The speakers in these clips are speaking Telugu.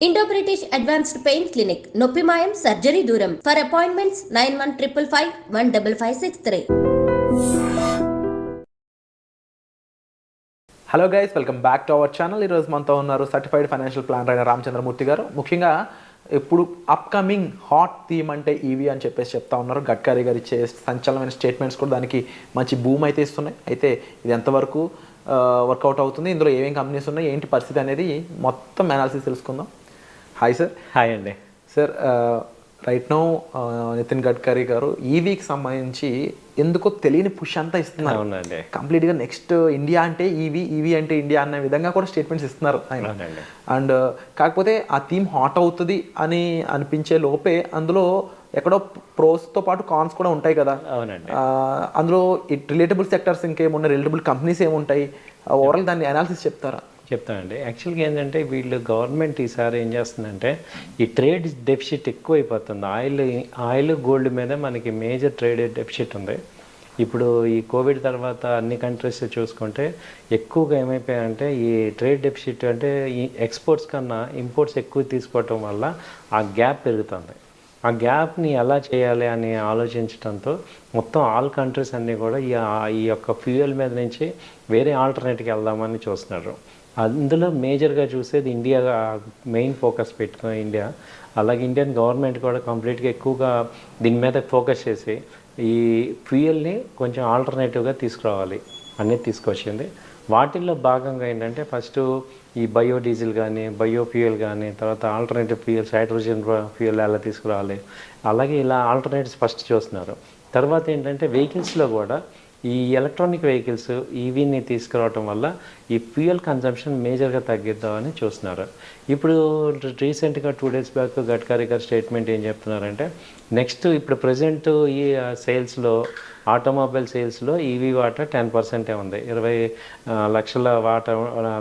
Indo British advanced pain clinic నొప్పి మాయం సర్జరీ దూరం. For appointments 9155515563. Hello guys, welcome back to our channel. ఈరోజు మనతో ఉన్నారు సర్టిఫైడ్ ఫైనాన్షియల్ ప్లానర్ అయిన రామచంద్రమూర్తి గారు. ముఖ్యంగా ఇప్పుడు అప్కమింగ్ హాట్ థీమ్ అంటే ఈవీ అని చెప్పేసి చెప్తా ఉన్నారు. గడ్కరీ గారు ఇచ్చే సంచలనమైన స్టేట్మెంట్స్ కూడా దానికి మంచి బూమ్ అయితే ఇస్తున్నాయి. అయితే ఇది ఎంతవరకు వర్కౌట్ అవుతుంది, ఇందులో ఏమేమి కంపెనీస్ ఉన్నాయి, ఏంటి పరిస్థితి అనేది మొత్తం అనాలిసిస్ తెలుసుకుందాం. Hi sir. హాయ్ అండి. Sir, right now Nitin Gadkari గారు ఈవీకి సంబంధించి ఎందుకో తెలియని పుష్ అంతా ఇస్తున్నారు. అవునండి. కంప్లీట్గా నెక్స్ట్ ఇండియా అంటే ఈవీ అంటే ఇండియా అన్న విధంగా కూడా స్టేట్మెంట్స్ ఇస్తున్నారు ఆయన. అండ్ కాకపోతే ఆ థీమ్ హాట్ అవుతుంది అని అనిపించే లోపే అందులో ఎక్కడో ప్రోస్తో పాటు కాన్స్ కూడా ఉంటాయి కదా. అవునండి. అందులో రిలేటబుల్ సెక్టర్స్ ఇంకేమున్నాయి, రిలేటబుల్ కంపెనీస్ ఏముంటాయి, ఓవరాల్ దాన్ని అనాలిసిస్ చెప్తారా? చెప్తానండి. యాక్చువల్గా ఏంటంటే వీళ్ళు గవర్నమెంట్ ఈసారి ఏం చేస్తుందంటే ఈ ట్రేడ్ డెఫిసిట్ ఎక్కువైపోతుంది. ఆయిల్ గోల్డ్ మీద మనకి మేజర్ ట్రేడ్ డెఫిసిట్ ఉంది. ఇప్పుడు ఈ కోవిడ్ తర్వాత అన్ని కంట్రీస్ చూసుకుంటే ఎక్కువగా ఏమైపోయాయంటే ఈ ట్రేడ్ డెఫిసిట్ అంటే ఈ ఎక్స్పోర్ట్స్ కన్నా ఇంపోర్ట్స్ ఎక్కువ తీసుకోవటం వల్ల ఆ గ్యాప్ పెరుగుతుంది. ఆ గ్యాప్ని ఎలా చేయాలి అని ఆలోచించడంతో మొత్తం ఆల్ కంట్రీస్ అన్నీ కూడా ఈ యొక్క ఫ్యూయల్ మీద నుంచి వేరే ఆల్టర్నేట్కి వెళ్దామని చూస్తున్నారు. అందులో మేజర్గా చూసేది ఇండియా మెయిన్ ఫోకస్ పెట్టుకుని ఇండియా. అలాగే ఇండియన్ గవర్నమెంట్ కూడా కంప్లీట్గా ఎక్కువగా దీని మీద ఫోకస్ చేసి ఈ ఫ్యూయల్ని కొంచెం ఆల్టర్నేటివ్గా తీసుకురావాలి అనేది తీసుకొచ్చింది. వాటిల్లో భాగంగా ఏంటంటే ఫస్ట్ ఈ బయోడీజిల్ కానీ బయోఫ్యూయల్ కానీ తర్వాత ఆల్టర్నేటివ్ ఫ్యూయల్స్ హైడ్రోజన్ ఫ్యూయల్ ఎలా తీసుకురావాలి, అలాగే ఇలా ఆల్టర్నేటివ్స్ ఫస్ట్ చూస్తున్నారు. తర్వాత ఏంటంటే వెహికల్స్లో కూడా ఈ ఎలక్ట్రానిక్ వెహికల్స్ ఈవీని తీసుకురావటం వల్ల ఈ ఫ్యూయల్ కన్జంప్షన్ మేజర్గా తగ్గిద్దామని చూస్తున్నారు. ఇప్పుడు రీసెంట్గా 2 days బ్యాక్ గడ్కరీ గారు స్టేట్మెంట్ ఏం చెప్తున్నారంటే నెక్స్ట్ ఇప్పుడు ప్రజెంట్ ఈ సేల్స్లో ఆటోమొబైల్ సేల్స్లో ఈవీ వాటా 10% ఉంది. 20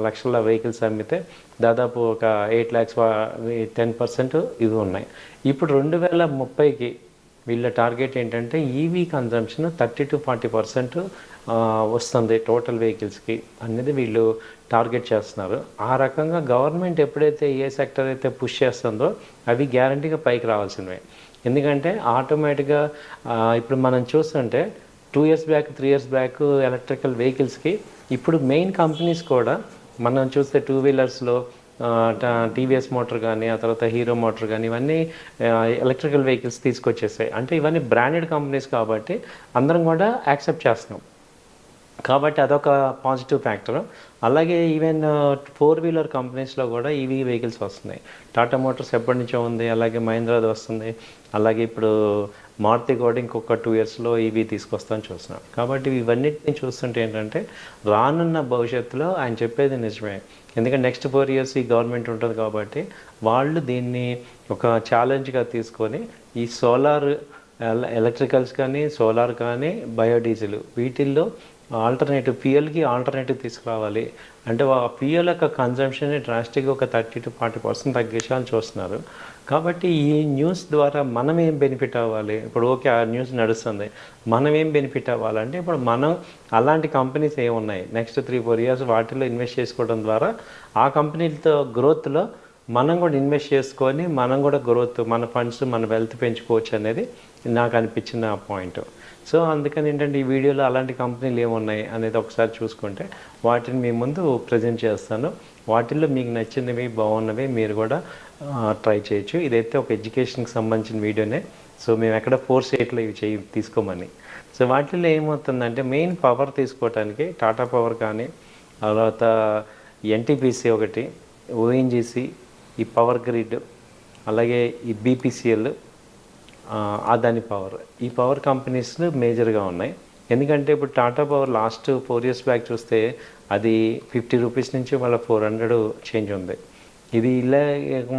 లక్షల వెహికల్స్ అమ్మితే దాదాపు ఒక 8 lakhs 10% ఇవి ఉన్నాయి. ఇప్పుడు 2030కి వీళ్ళ టార్గెట్ ఏంటంటే ఈవీ కన్జంప్షన్ 30 to 40% వస్తుంది టోటల్ వెహికల్స్కి అనేది వీళ్ళు టార్గెట్ చేస్తున్నారు. ఆ రకంగా గవర్నమెంట్ ఎప్పుడైతే ఏ సెక్టర్ అయితే పుష్ చేస్తుందో అవి గ్యారంటీగా పైకి రావాల్సినవే. ఎందుకంటే ఆటోమేటిక్గా ఇప్పుడు మనం చూస్తుంటే 2 years back 3 years back electrical వెహికల్స్కి ఇప్పుడు మెయిన్ కంపెనీస్ కూడా మనం చూస్తే 2 wheelersలో టీవీఎస్ మోటార్ కానీ ఆ తర్వాత హీరో మోటార్ కానీ ఇవన్నీ ఎలక్ట్రికల్ వెహికల్స్ తీసుకొచ్చేసాయి. అంటే ఇవన్నీ బ్రాండెడ్ కంపెనీస్ కాబట్టి అందరం కూడా యాక్సెప్ట్ చేస్తున్నాం. కాబట్టి అదొక పాజిటివ్ ఫ్యాక్టర్. అలాగే ఈవెన్ 4-wheeler కంపెనీస్లో కూడా ఈవీ వెహికల్స్ వస్తున్నాయి. టాటా మోటార్స్ ఎప్పటి నుంచో ఉంది, అలాగే మహీంద్రాది వస్తుంది, అలాగే ఇప్పుడు మారుతి కూడా ఇంకొక 2 yearsలో ఈవీ తీసుకొస్తామని చూస్తున్నాం. కాబట్టి ఇవన్నిటిని చూస్తుంటే ఏంటంటే రానున్న భవిష్యత్తులో ఆయన చెప్పేది నిజమే. ఎందుకంటే నెక్స్ట్ 4 years ఈ గవర్నమెంట్ ఉంటుంది కాబట్టి వాళ్ళు దీన్ని ఒక ఛాలెంజ్గా తీసుకొని ఈ సోలార్ ఎలక్ట్రికల్స్ కానీ సోలార్ కానీ బయోడీజిల్ వీటిల్లో ఆల్టర్నేటివ్ ఫ్యూయల్కి ఆల్టర్నేటివ్ తీసుకురావాలి. అంటే ఆ ఫ్యూయల్ యొక్క కన్జంప్షన్ని డ్రాస్టిక్గా ఒక 30 to 40% తగ్గించాలని చూస్తున్నారు. కాబట్టి ఈ న్యూస్ ద్వారా మనం ఏం బెనిఫిట్ అవ్వాలి? ఇప్పుడు ఓకే ఆ న్యూస్ నడుస్తుంది, మనం ఏం బెనిఫిట్ అవ్వాలంటే ఇప్పుడు మనం అలాంటి కంపెనీస్ ఏమున్నాయి నెక్స్ట్ 3-4 years వాటిలో ఇన్వెస్ట్ చేసుకోవడం ద్వారా ఆ కంపెనీలతో గ్రోత్లో మనం కూడా ఇన్వెస్ట్ చేసుకొని మనం కూడా గ్రోత్ మన ఫండ్స్ మన వెల్త్ పెంచుకోవచ్చు అనేది నాకు అనిపించిన పాయింట్. సో అందుకని ఏంటంటే ఈ వీడియోలో అలాంటి కంపెనీలు ఏమున్నాయి అనేది ఒకసారి చూసుకుంటే వాటిని మీ ముందు ప్రజెంట్ చేస్తాను. వాటిల్లో మీకు నచ్చినవి బాగున్నవి మీరు కూడా ట్రై చేయొచ్చు. ఇదైతే ఒక ఎడ్యుకేషన్కి సంబంధించిన వీడియోనే. సో మేము ఎక్కడ ఫోర్స్ చేయట్లే ఇవి తీసుకోమని. సో వాటిల్లో ఏమవుతుందంటే మెయిన్ పవర్ తీసుకోవటానికి టాటా పవర్ కానీ తర్వాత ఎన్టీపీసీ ఒకటి, ఓఎన్జీసీ, ఈ పవర్ గ్రిడ్, అలాగే ఈ బీపీసీఎల్, అదాని పవర్, ఈ పవర్ కంపెనీస్ మేజర్గా ఉన్నాయి. ఎందుకంటే ఇప్పుడు Tata power last 4 years back చూస్తే అది 50 rupees నుంచి మళ్ళీ 400 చేంజ్ ఉంది. ఇది ఇలా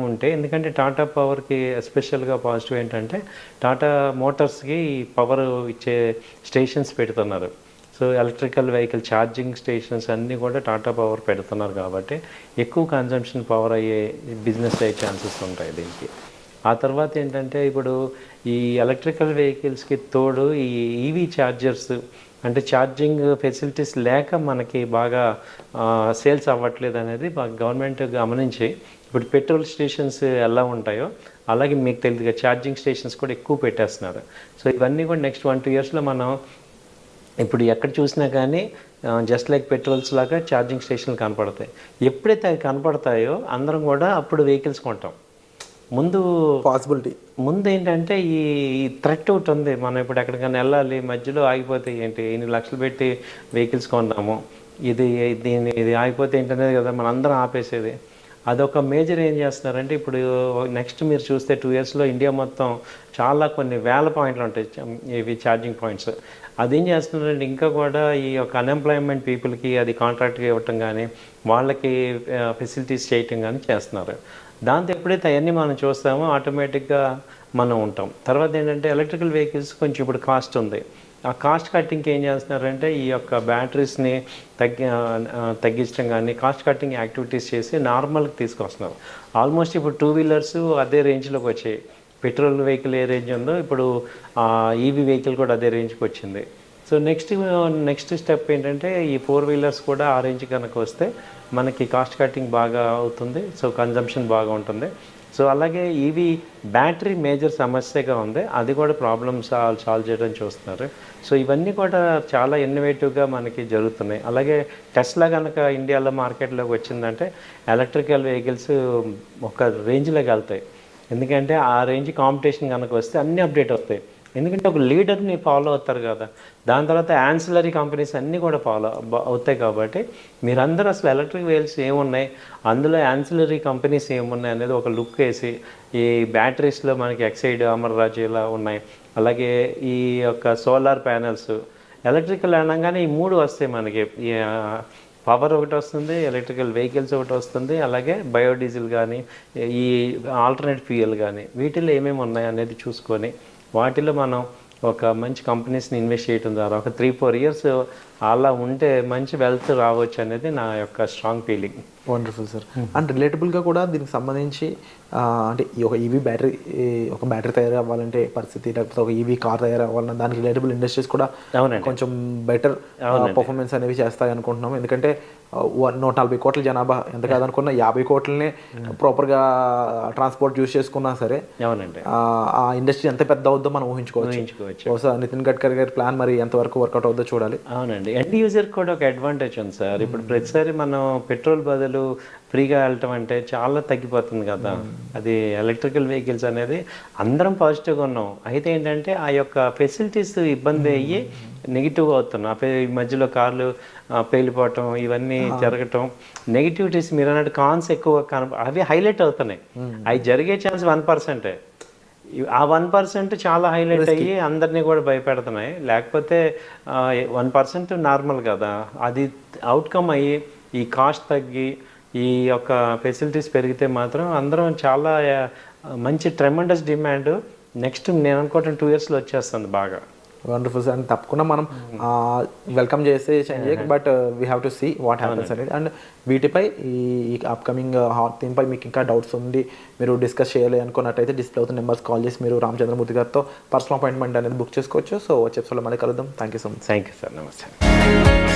ఉంటే ఎందుకంటే టాటా పవర్కి ఎస్పెషల్గా పాజిటివ్ ఏంటంటే టాటా మోటార్స్కి పవర్ ఇచ్చే స్టేషన్స్ పెడుతున్నారు. So electrical vehicle charging stations అన్నీ కూడా టాటా పవర్ పెడుతున్నారు కాబట్టి ఎక్కువ కన్జంప్షన్ పవర్ అయ్యే బిజినెస్ అయ్యే ఛాన్సెస్ ఉంటాయి దీనికి. ఆ తర్వాత ఏంటంటే ఇప్పుడు ఈ ఎలక్ట్రికల్ వెహికల్స్కి తోడు ఈ ఈవీ ఛార్జర్స్ అంటే ఛార్జింగ్ ఫెసిలిటీస్ లేక మనకి బాగా సేల్స్ అవ్వట్లేదు అనేది గవర్నమెంట్ గమనించి ఇప్పుడు పెట్రోల్ స్టేషన్స్ ఎలా ఉంటాయో అలాగే మీకు తెలియదుగా ఛార్జింగ్ స్టేషన్స్ కూడా ఎక్కువ పెట్టేస్తున్నారు. సో ఇవన్నీ కూడా నెక్స్ట్ 1-2 ఇయర్స్లో మనం ఇప్పుడు ఎక్కడ చూసినా కానీ జస్ట్ లైక్ పెట్రోల్స్ లాగా ఛార్జింగ్ స్టేషన్లు కనపడతాయి. ఎప్పుడైతే అవి కనపడతాయో అందరం కూడా అప్పుడు వెహికల్స్ కొంటాం. ముందు ఏంటంటే ఈ థ్రెట్ ఒకటి ఉంది, మనం ఇప్పుడు ఎక్కడికైనా వెళ్ళాలి మధ్యలో ఆగిపోతే ఏంటి, ఇన్ని లక్షలు పెట్టి వెహికల్స్ కొన్నాము, ఇది ఆగిపోతే ఏంటనేది కదా మన అందరం ఆపేసేది. అదొక మేజర్ ఏం చేస్తున్నారంటే ఇప్పుడు నెక్స్ట్ మీరు చూస్తే 2 ఇయర్స్లో ఇండియా మొత్తం చాలా కొన్ని వేల పాయింట్లు ఉంటాయి ఇవి ఛార్జింగ్ పాయింట్స్. అదేం చేస్తున్నారంటే ఇంకా కూడా ఈ యొక్క అన్ఎంప్లాయ్మెంట్ పీపుల్కి అది కాంట్రాక్ట్గా ఇవ్వటం కానీ వాళ్ళకి ఫెసిలిటీస్ చేయటం కానీ చేస్తున్నారు. దాంతో ఎప్పుడైతే అవన్నీ మనం చూస్తామో ఆటోమేటిక్గా మనం ఉంటాం. తర్వాత ఏంటంటే ఎలక్ట్రికల్ వెహికల్స్ కొంచెం ఇప్పుడు కాస్ట్ ఉంది. ఆ కాస్ట్ కట్టింగ్కి ఏం చేస్తున్నారంటే ఈ యొక్క బ్యాటరీస్ని తగ్గించడం కానీ కాస్ట్ కట్టింగ్ యాక్టివిటీస్ చేసి నార్మల్కి తీసుకొస్తున్నారు. ఆల్మోస్ట్ ఇప్పుడు 2 వీలర్స్ అదే రేంజ్లోకి వచ్చాయి. పెట్రోల్ వెహికల్ ఏ రేంజ్ ఉందో ఇప్పుడు ఈవీ వెహికల్ కూడా అదే రేంజ్కి వచ్చింది. సో నెక్స్ట్ స్టెప్ ఏంటంటే ఈ 4 వీలర్స్ కూడా ఆ రేంజ్ కనుక వస్తే మనకి కాస్ట్ కటింగ్ బాగా అవుతుంది. సో కన్జంప్షన్ బాగా ఉంటుంది. సో అలాగే ఈవీ బ్యాటరీ మేజర్ సమస్యగా ఉంది, అది కూడా ప్రాబ్లమ్స్ సాల్వ్ చేయడం చూస్తున్నారు. సో ఇవన్నీ కూడా చాలా ఇన్నోవేటివ్గా మనకి జరుగుతున్నాయి. అలాగే టెస్లా కనుక ఇండియాలో మార్కెట్లోకి వచ్చిందంటే ఎలక్ట్రికల్ వెహికల్స్ ఒక రేంజ్లోకి వెళ్తాయి. ఎందుకంటే ఆ రేంజ్ కాంపిటీషన్ కనుక వస్తే అన్నీ అప్డేట్ అవుతాయి. ఎందుకంటే ఒక లీడర్ని ఫాలో అవుతారు కదా, దాని తర్వాత యాన్సిలరీ కంపెనీస్ అన్నీ కూడా ఫాలో అవుతాయి. కాబట్టి మీరందరూ అసలు ఎలక్ట్రిక్ వెహికల్స్ ఏమున్నాయి, అందులో యాన్సిలరీ కంపెనీస్ ఏమున్నాయి అనేది ఒక లుక్ వేసి, ఈ బ్యాటరీస్లో మనకి ఎక్సైడ్, అమర్ రాజ్ ఇలా ఉన్నాయి. అలాగే ఈ యొక్క సోలార్ ప్యానెల్స్, ఎలక్ట్రికల్ అనగానే ఈ 3 వస్తాయి మనకి. పవర్ ఒకటి వస్తుంది, ఎలక్ట్రికల్ వెహికల్స్ ఒకటి వస్తుంది, అలాగే బయోడీజిల్ కానీ ఈ ఆల్టర్నేట్ ఫ్యూయల్ కానీ వీటిల్లో ఏమేమి ఉన్నాయి అనేది చూసుకొని వాటిలో మనం ఒక మంచి కంపెనీస్ని ఇన్వెస్ట్ చేయడం ద్వారా ఒక 3-4 ఇయర్స్ అలా ఉంటే మంచి వెల్త్ రావచ్చు అనేది నా యొక్క strong feeling. Wonderful sir. And రిలేటబుల్గా కూడా దీనికి సంబంధించి అంటే ఈ ఒక ఈవీ బ్యాటరీ తయారు అవ్వాలంటే పరిస్థితి, లేకపోతే ఒక ఈవీ కార్ తయారు అవ్వాలన్నా దానికి రిలేటబుల్ ఇండస్ట్రీస్ కూడా కొంచెం బెటర్ పర్ఫార్మెన్స్ అనేవి చేస్తాయి అనుకుంటున్నాం. ఎందుకంటే 140 కోట్ల జనాభా ఎంత కాదనుకున్నా 50 కోట్లనే ప్రాపర్గా ట్రాన్స్పోర్ట్ యూజ్ చేసుకున్నా సరే ఆ ఇండస్ట్రీ ఎంత పెద్ద అవుద్దో మనం ఊహించుకోవచ్చు. బహుశా నితిన్ గడ్కరీ గారి ప్లాన్ మరి ఎంతవరకు వర్కౌట్ అవుద్దో చూడాలి. అవునండి, ఎండ్ యూజర్ కూడా ఒక అడ్వాంటేజ్ ఉంది సార్. ఇప్పుడు ప్రతిసారి మనం పెట్రోల్ బదులు ఫ్రీగా వెళ్ళటం అంటే చాలా తగ్గిపోతుంది కదా. అది ఎలక్ట్రికల్ వెహికల్స్ అనేది అందరం పాజిటివ్గా ఉన్నాం. అయితే ఏంటంటే ఆ యొక్క ఫెసిలిటీస్ ఇబ్బంది అయ్యి నెగిటివ్గా అవుతున్నాం. ఈ మధ్యలో కార్లు పేలిపోవటం ఇవన్నీ జరగటం, నెగిటివిటీస్ మీరు అన్నట్టు కాన్స్ ఎక్కువ అవి హైలైట్ అవుతున్నాయి. అవి జరిగే ఛాన్స్ 1%. ఆ 1% చాలా హైలైట్ అయ్యి అందరినీ కూడా భయపెడుతున్నాయి. లేకపోతే 1% నార్మల్ కదా, అది అవుట్కమ్ అయ్యి ఈ కాస్ట్ తగ్గి ఈ యొక్క ఫెసిలిటీస్ పెరిగితే మాత్రం అందరం చాలా మంచి ట్రెమెండస్ డిమాండ్ నెక్స్ట్ నేను అనుకోవటం 2 ఇయర్స్లో వచ్చేస్తుంది బాగా. Wonderful sir. అండ్ తప్పకుండా మనం వెల్కమ్ చేస్తే change, but we have to see what happens అనేది. అండ్ వీటిపై ఈ అప్కమింగ్ హాట్ థీమ్పై మీకు ఇంకా డౌట్స్ ఉండి మీరు డిస్కస్ చేయాలి అనుకున్నట్టయితే డిస్ప్లే అవుతున్న నెంబర్స్ కాల్ చేసి మీరు రామచంద్రమూర్తి గారితో పర్సనల్ అపాయింట్మెంట్ అనేది బుక్ చేసుకోవచ్చు. సో వచ్చే ఎపిసోడ్లో మళ్ళీ కలుద్దాం. Thank you so much. Thank you sir. నమస్తే.